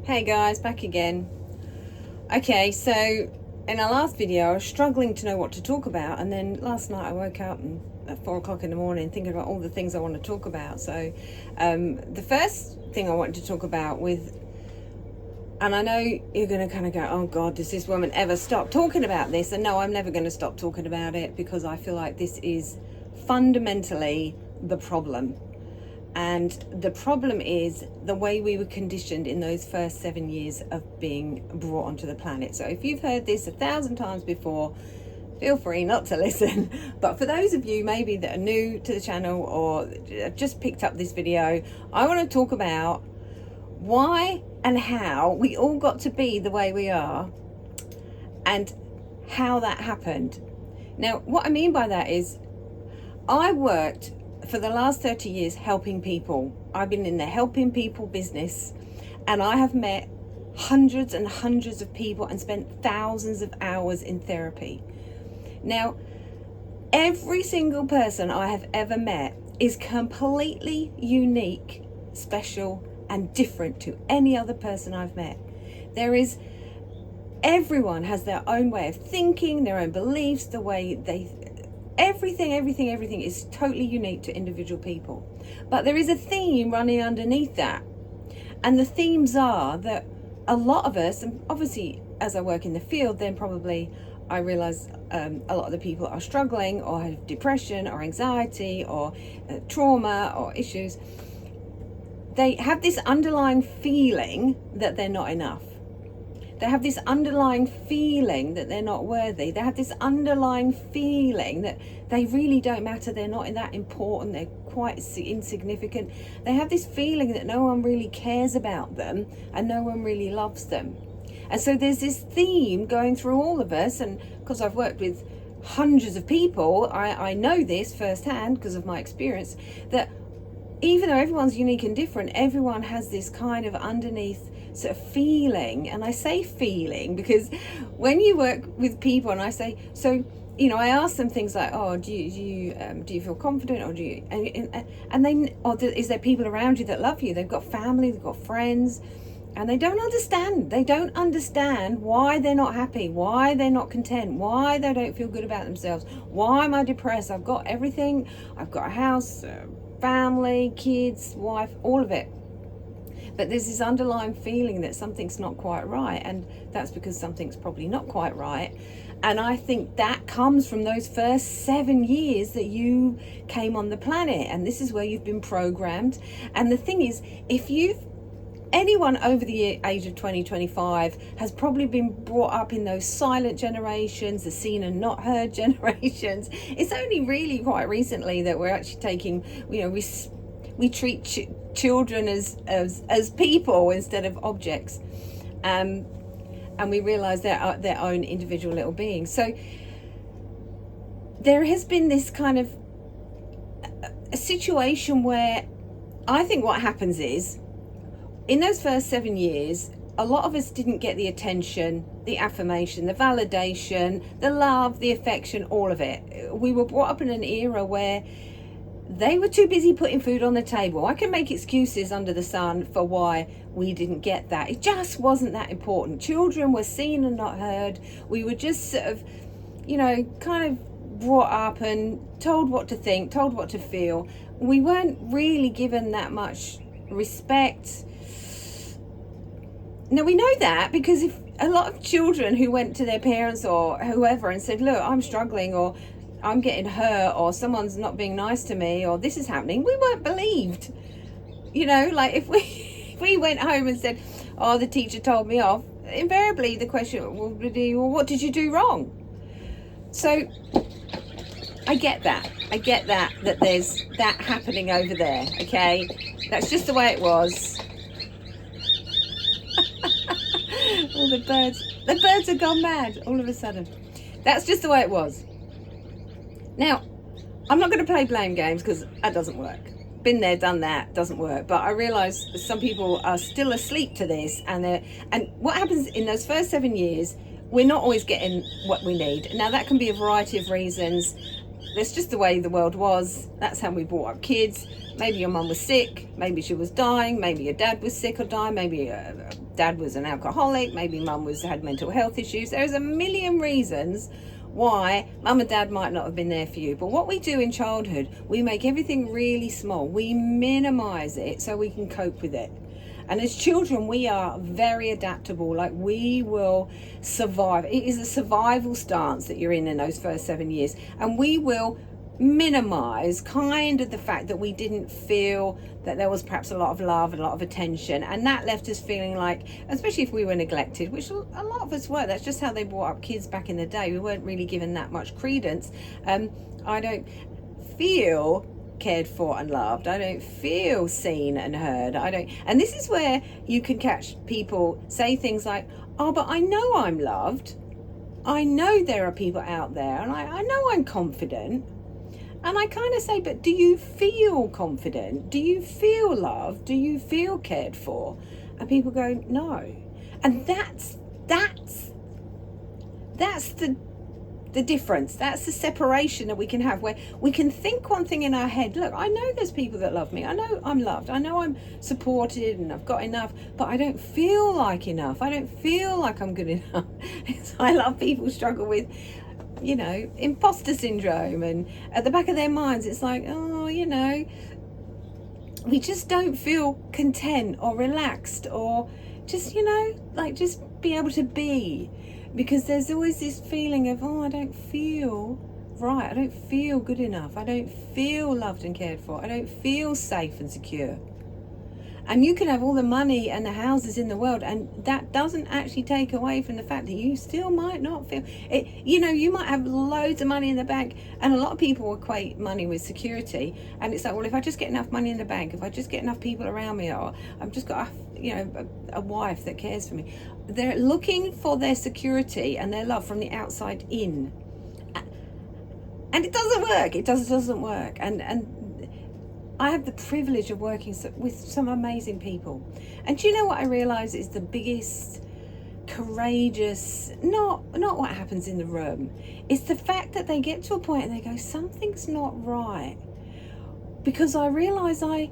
Hey guys, back again. Okay, so in our last video I was struggling to know what to talk about, and then last night I woke up and at 4 o'clock in the morning thinking about all the things I want to talk about. So the first thing I wanted to talk about and I know you're going to kind of go, oh God, does this woman ever stop talking about this? And no, I'm never going to stop talking about it, because I feel like this is fundamentally the problem. And the problem is the way we were conditioned in those first 7 years of being brought onto the planet. So if you've heard this 1,000 times before, feel free not to listen. But for those of you maybe that are new to the channel or have just picked up this video, I want to talk about why and how we all got to be the way we are and how that happened. Now, what I mean by that is I worked for the last 30 years helping people. I've been in the helping people business, and I have met hundreds and hundreds of people and spent thousands of hours in therapy. Now, every single person I have ever met is completely unique, special, and different to any other person I've met. Everyone has their own way of thinking, their own beliefs, the way everything is totally unique to individual people. But there is a theme running underneath that. And the themes are that a lot of us, and obviously as I work in the field, then probably I realize a lot of the people are struggling or have depression or anxiety or trauma or issues. They have this underlying feeling that they're not enough. They have this underlying feeling that they're not worthy. They have this underlying feeling that they really don't matter. They're not that important. They're quite insignificant. They have this feeling that no one really cares about them and no one really loves them. And so there's this theme going through all of us. And because I've worked with hundreds of people, I know this firsthand because of my experience, that even though everyone's unique and different, everyone has this kind of underneath sort of feeling. And I say feeling because when you work with people and I say, so, you know, I ask them things like, oh, do you feel confident, or do you, and then, or is there people around you that love you? They've got family, they've got friends, and they don't understand why they're not happy, why they're not content, why they don't feel good about themselves. Why am I depressed? I've got everything. I've got a house, family, kids, wife, all of it. But there's this underlying feeling that something's not quite right, and that's because something's probably not quite right. And I think that comes from those first 7 years that you came on the planet, and this is where you've been programmed. And the thing is, anyone over the age of 20-25 has probably been brought up in those silent generations, the seen and not heard generations. It's only really quite recently that we're actually taking, you know, we treat children as people instead of objects, and we realize they're their own individual little beings. So there has been this kind of a situation where I think what happens is, in those first 7 years, a lot of us didn't get the attention, the affirmation, the validation, the love, the affection, all of it. We were brought up in an era where they were too busy putting food on the table. I can make excuses under the sun for why we didn't get that. It just wasn't that important. Children were seen and not heard. We were just sort of, you know, kind of brought up and told what to think, told what to feel. We weren't really given that much respect. Now, we know that because if a lot of children who went to their parents or whoever and said, look, I'm struggling, or I'm getting hurt, or someone's not being nice to me, or this is happening, we weren't believed. You know, like if we went home and said, oh, the teacher told me off, invariably the question will be, well, what did you do wrong? So I get that there's that happening over there. Okay, that's just the way it was. All the birds have gone mad all of a sudden. That's just the way it was. Now, I'm not going to play blame games because that doesn't work. Been there, done that, doesn't work. But I realise some people are still asleep to this, and what happens in those first 7 years, we're not always getting what we need. Now, that can be a variety of reasons. that's just the way the world was. That's how we brought up kids. Maybe your mum was sick, maybe she was dying, maybe your dad was sick or dying, maybe dad was an alcoholic, maybe mum had mental health issues. There's a million reasons why mum and dad might not have been there for you. But what we do in childhood, we make everything really small. We minimize it so we can cope with it. And as children, we are very adaptable. Like, we will survive. It is a survival stance that you're in those first 7 years. And we will minimize kind of the fact that we didn't feel that there was perhaps a lot of love and a lot of attention. And that left us feeling like, especially if we were neglected, which a lot of us were. That's just how they brought up kids back in the day. We weren't really given that much credence. I don't feel cared for and loved. I don't feel seen and heard. And this is where you can catch people say things like, oh, but I know I'm loved. I know there are people out there, and I know I'm confident. And I kind of say, but do you feel confident? Do you feel loved? Do you feel cared for? And people go, no. And that's the difference. That's the separation that we can have, where we can think one thing in our head. Look, I know there's people that love me. I know I'm loved. I know I'm supported and I've got enough, but I don't feel like enough. I don't feel like I'm good enough. So I love people struggle with, imposter syndrome, and at the back of their minds, it's like, we just don't feel content or relaxed or just, just be able to be. Because there's always this feeling of, I don't feel right. I don't feel good enough. I don't feel loved and cared for. I don't feel safe and secure. And you can have all the money and the houses in the world, and that doesn't actually take away from the fact that you still might not feel it. You might have loads of money in the bank, and a lot of people equate money with security. And it's like, well, if I just get enough money in the bank, if I just get enough people around me, or I've just got a wife that cares for me. They're looking for their security and their love from the outside in, and it doesn't work. It doesn't work. And I have the privilege of working with some amazing people. And do you know what I realize is the biggest courageous, not what happens in the room, it's the fact that they get to a point and they go, something's not right. Because I realize I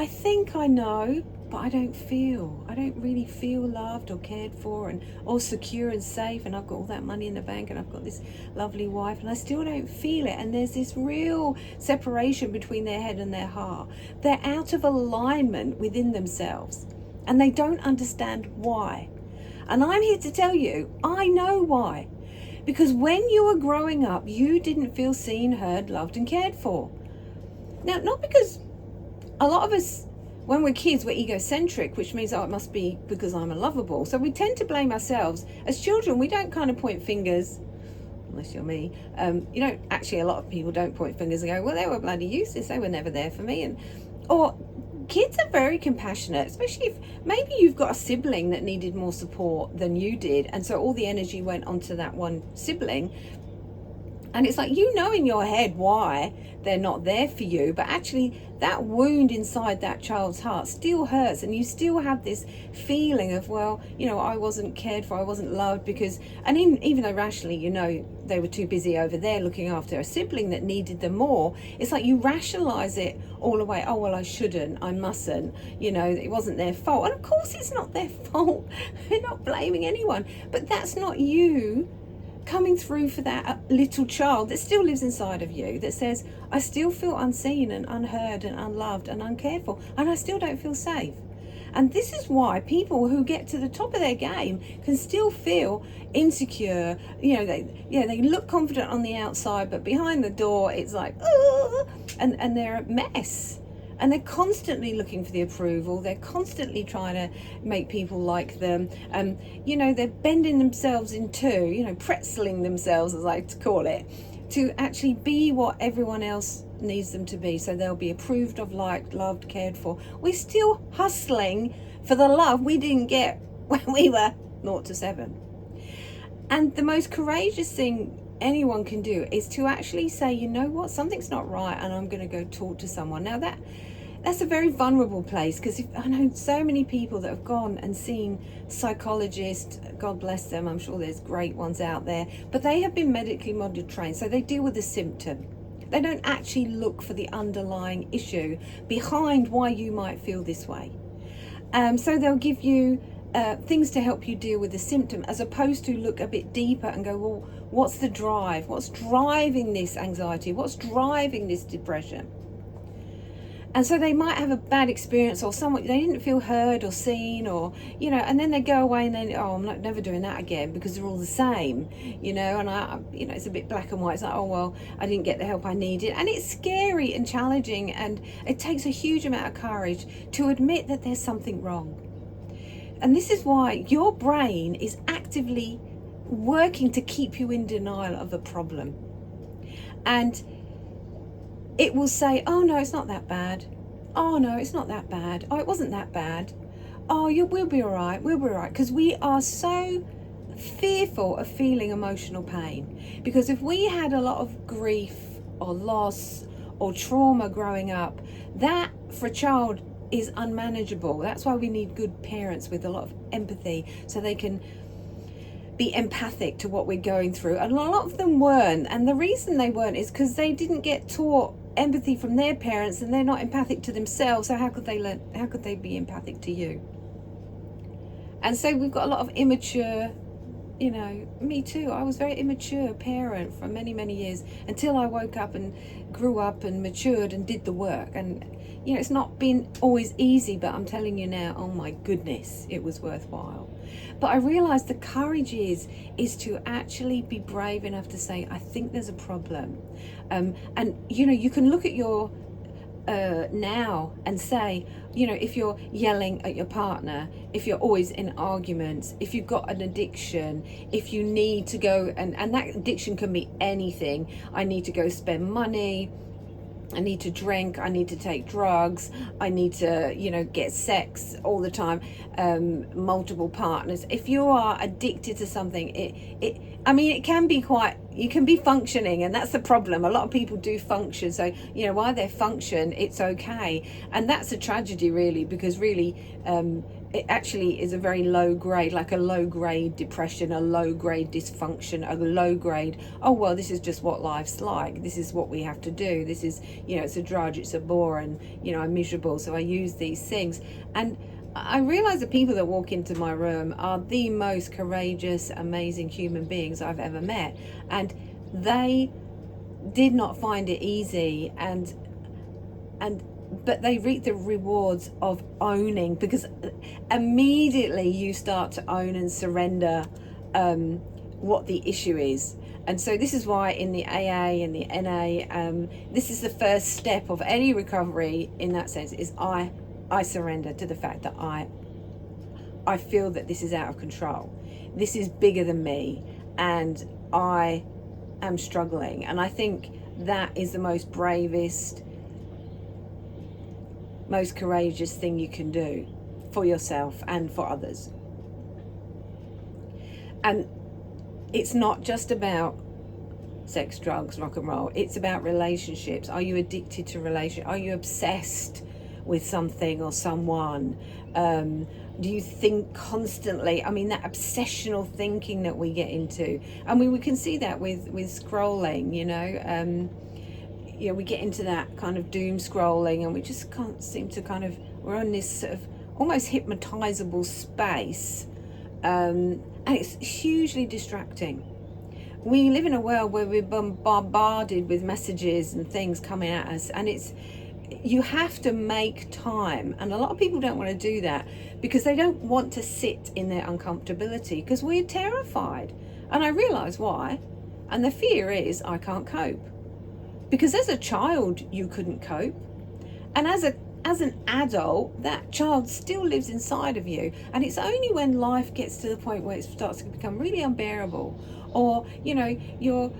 think I know, but I don't really feel loved or cared for or secure and safe, and I've got all that money in the bank and I've got this lovely wife, and I still don't feel it. And there's this real separation between their head and their heart. They're out of alignment within themselves, and they don't understand why. And I'm here to tell you, I know why. Because when you were growing up, you didn't feel seen, heard, loved and cared for. Now, not because a lot of us, when we're kids, we're egocentric, which means, it must be because I'm unlovable. So we tend to blame ourselves. As children, we don't kind of point fingers, unless you're me. A lot of people don't point fingers and go, well, they were bloody useless. They were never there for me. Or kids are very compassionate, especially if maybe you've got a sibling that needed more support than you did. And so all the energy went onto that one sibling. And it's like, in your head why they're not there for you, but actually that wound inside that child's heart still hurts, and you still have this feeling of, I wasn't cared for, I wasn't loved, because, even though rationally, they were too busy over there looking after a sibling that needed them more, it's like you rationalize it all away. Oh, well, I shouldn't, I mustn't, it wasn't their fault. And of course it's not their fault. They're not blaming anyone, but that's not you coming through for that little child that still lives inside of you, that says, I still feel unseen and unheard and unloved and uncared for, and I still don't feel safe. And this is why people who get to the top of their game can still feel insecure. They look confident on the outside, but behind the door it's like, and they're a mess. And they're constantly looking for the approval. They're constantly trying to make people like them. They're bending themselves in two, pretzeling themselves, as I like to call it, to actually be what everyone else needs them to be. So they'll be approved of, liked, loved, cared for. We're still hustling for the love we didn't get when we were 0 to 7. And the most courageous thing anyone can do is to actually say, you know what, something's not right, and I'm going to go talk to someone. Now that's a very vulnerable place, because I know so many people that have gone and seen psychologists, God bless them, I'm sure there's great ones out there, but they have been medically model trained, so they deal with the symptom. They don't actually look for the underlying issue behind why you might feel this way. So they'll give you things to help you deal with the symptom, as opposed to look a bit deeper and go, well, what's the drive? What's driving this anxiety? What's driving this depression? And so they might have a bad experience, or someone they didn't feel heard or seen, or and then they go away and then, oh, I'm not never doing that again, because they're all the same, and I it's a bit black and white. It's like, oh well, I didn't get the help I needed. And it's scary and challenging, and it takes a huge amount of courage to admit that there's something wrong. And this is why your brain is actively working to keep you in denial of a problem. And it will say, oh no, it's not that bad. Oh no, it's not that bad. Oh, it wasn't that bad. Oh, we'll be all right. We'll be all right. Because we are so fearful of feeling emotional pain. Because if we had a lot of grief or loss or trauma growing up, that for a child is unmanageable. That's why we need good parents with a lot of empathy, so they can be empathic to what we're going through. And a lot of them weren't. And the reason they weren't is because they didn't get taught empathy from their parents, and they're not empathic to themselves. So how could they learn? How could they be empathic to you? And so we've got a lot of immature, me too. I was a very immature parent for many, many years, until I woke up and grew up and matured and did the work. And it's not been always easy, but I'm telling you now, oh my goodness, it was worthwhile. But I realized the courage is to actually be brave enough to say, I think there's a problem. And you can look at your now and say, if you're yelling at your partner, if you're always in arguments, if you've got an addiction, if you need to go, and that addiction can be anything. I need to go spend money, I need to drink, I need to take drugs, I need to, get sex all the time, multiple partners. If you are addicted to something, it can be you can be functioning, and that's the problem. A lot of people do function, so while they function, it's okay. And that's a tragedy, really, because really it actually is a very low grade, like a low grade depression, a low grade dysfunction, a low grade, oh well, this is just what life's like, this is what we have to do, this is, it's a drudge, it's a bore, and I'm miserable, so I use these things. And I realize the people that walk into my room are the most courageous, amazing human beings I've ever met, and they did not find it easy, but they reap the rewards of owning, because immediately you start to own and surrender what the issue is. And so this is why in the AA and the NA, this is the first step of any recovery in that sense, is I surrender to the fact that I feel that this is out of control. This is bigger than me, and I am struggling. And I think that is the most bravest, most courageous thing you can do for yourself and for others. And it's not just about sex, drugs, rock and roll. It's about relationships. Are you addicted to relationships? Are you obsessed with something or someone? Do you think constantly? That obsessional thinking that we get into. We can see that with scrolling, we get into that kind of doom scrolling, and we just can't seem to we're on this sort of almost hypnotizable space, and it's hugely distracting. We live in a world where we're bombarded with messages and things coming at us, and you have to make time, and a lot of people don't want to do that because they don't want to sit in their uncomfortability, because we're terrified. And I realize why, and the fear is I can't cope. Because as a child, you couldn't cope. And as an adult, that child still lives inside of you. And it's only when life gets to the point where it starts to become really unbearable, or, you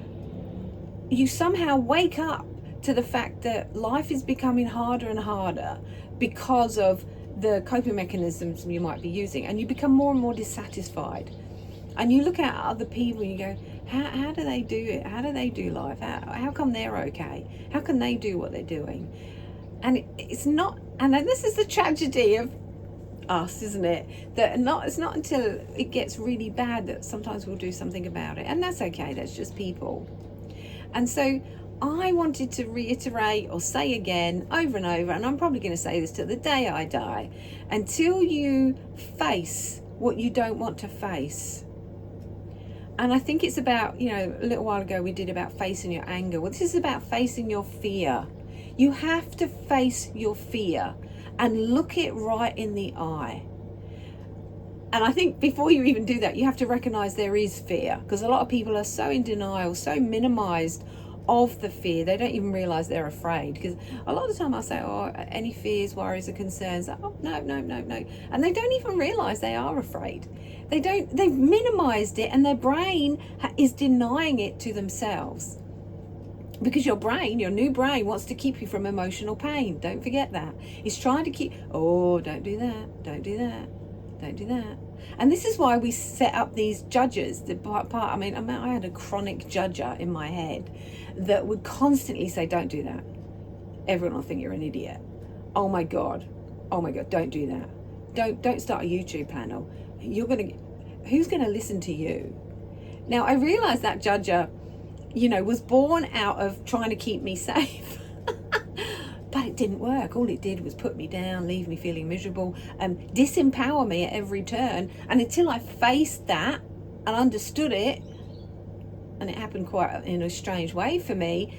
somehow wake up to the fact that life is becoming harder and harder because of the coping mechanisms you might be using. And you become more and more dissatisfied. And you look at other people and you go, how do they do it? How do they do life? How come they're okay? How can they do what they're doing? And it's not, and this is the tragedy of us, isn't it? That it's not until it gets really bad that sometimes we'll do something about it. And that's okay, that's just people. And so I wanted to reiterate or say again over and over, and I'm probably going to say this till the day I die, until you face what you don't want to face. And I think it's about, you know, a little while ago we did about facing your anger. Well, this is about facing your fear. You have to face your fear and look it right in the eye. And I think before you even do that, you have to recognize there is fear, because a lot of people are so in denial, so minimized of the fear, they don't even realize they're afraid. Because a lot of the time I'll say, oh, any fears, worries or concerns? Oh, no. And they don't even realize they are afraid. They've minimized it, and their brain is denying it to themselves. Because your brain, your new brain, wants to keep you from emotional pain. Don't forget that. It's trying to keep, oh, don't do that, don't do that, don't do that. And this is why we set up these judges. I had a chronic judger in my head that would constantly say, don't do that. Everyone will think you're an idiot. Oh my God, don't do that. Don't start a YouTube panel. Who's gonna listen to you? Now I realized that judger, you know, was born out of trying to keep me safe. But it didn't work. All it did was put me down, leave me feeling miserable, disempower me at every turn. And until I faced that and understood it, and it happened quite in a strange way for me,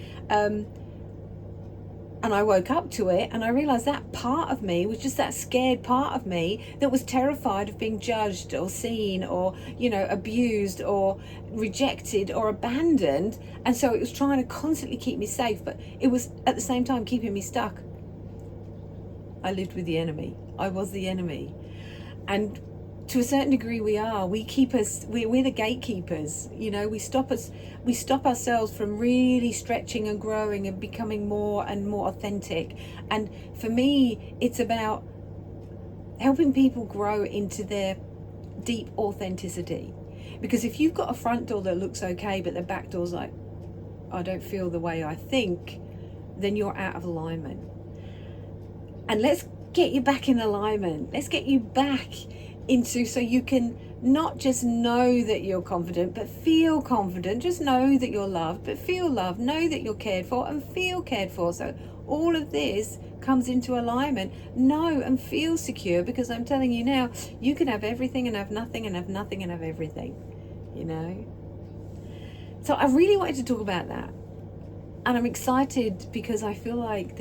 and I woke up to it, and I realized that part of me was just that scared part of me that was terrified of being judged or seen or, you know, abused or rejected or abandoned. And so it was trying to constantly keep me safe, but it was at the same time keeping me stuck. I lived with the enemy. I was the enemy. And to a certain degree we're the gatekeepers. You know, we stop ourselves from really stretching and growing and becoming more and more authentic. And for me, it's about helping people grow into their deep authenticity. Because if you've got a front door that looks okay, but the back door's like, I don't feel the way I think, then you're out of alignment. And let's get you back in alignment. Let's get you back into, so you can not just know that you're confident, but feel confident. Just know that you're loved, but feel loved. Know that you're cared for and feel cared for. So all of this comes into alignment. Know and feel secure, because I'm telling you now, you can have everything and have nothing, and have nothing and have everything, you know. So I really wanted to talk about that. And I'm excited because I feel like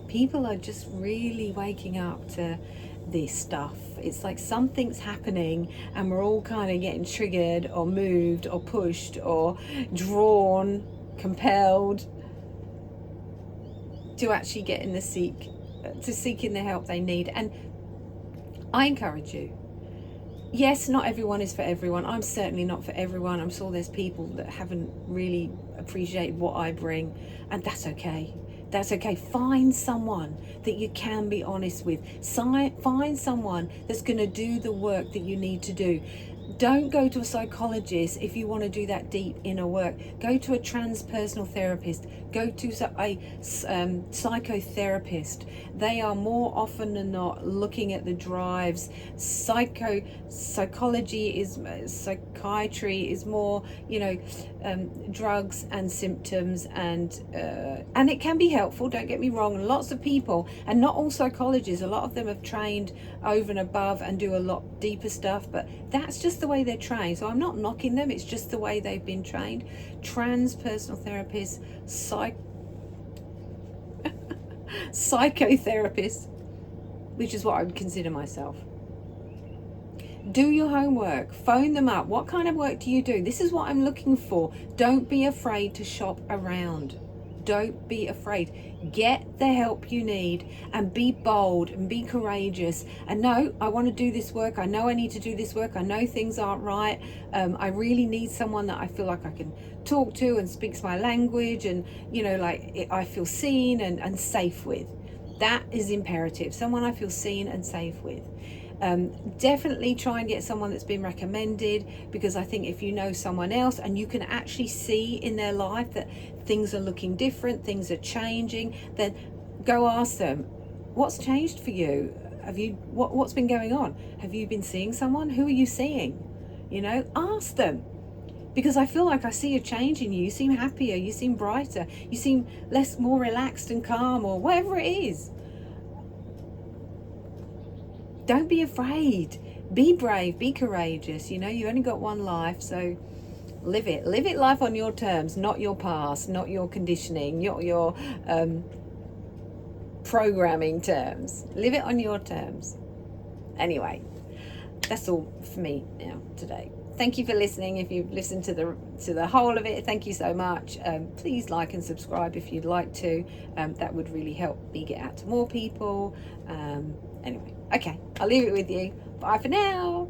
people are just really waking up to this stuff. It's like something's happening, and we're all kind of getting triggered or moved or pushed or drawn, compelled to actually get in seeking the help they need. And I encourage you, yes, not everyone is for everyone. I'm certainly not for everyone. I'm sure there's people that haven't really appreciated what I bring, and that's okay. That's okay. Find someone that you can be honest with. Find someone that's going to do the work that you need to do. Don't go to a psychologist if you want to do that deep inner work. Go to a transpersonal therapist. Go to a psychotherapist. They are more often than not looking at the drives. Psychology is psychiatry is more, you know, drugs and symptoms, and it can be helpful. Don't get me wrong. Lots of people, and not all psychologists, a lot of them have trained over and above and do a lot deeper stuff, but that's just the way they're trained. So I'm not knocking them, it's just the way they've been trained. Transpersonal therapists, psychotherapists, which is what I would consider myself. Do your homework, phone them up. What kind of work do you do? This is what I'm looking for. Don't be afraid to shop around. Don't be afraid. Get the help you need, and be bold and be courageous. And no, I want to do this work. I know I need to do this work. I know things aren't right. I really need someone that I feel like I can talk to and speaks my language, and, you know, like I feel seen and safe with. That is imperative. Someone I feel seen and safe with. Definitely try and get someone that's been recommended, because I think if you know someone else and you can actually see in their life that things are looking different, things are changing, then go ask them, what's changed for you? What's been going on? Have you been seeing someone? Who are you seeing? You know, ask them. Because I feel like I see a change in you. You seem happier, you seem brighter, you seem more relaxed and calm, or whatever it is. Don't be afraid. Be brave, be courageous. You know, you only got one life, so live it. Live it life on your terms, not your past, not your conditioning, not your programming terms. Live it on your terms. Anyway, that's all for me now today. Thank you for listening. If you've listened to the whole of it, thank you so much. Please like and subscribe if you'd like to. That would really help me get out to more people. Anyway, okay, I'll leave it with you. Bye for now.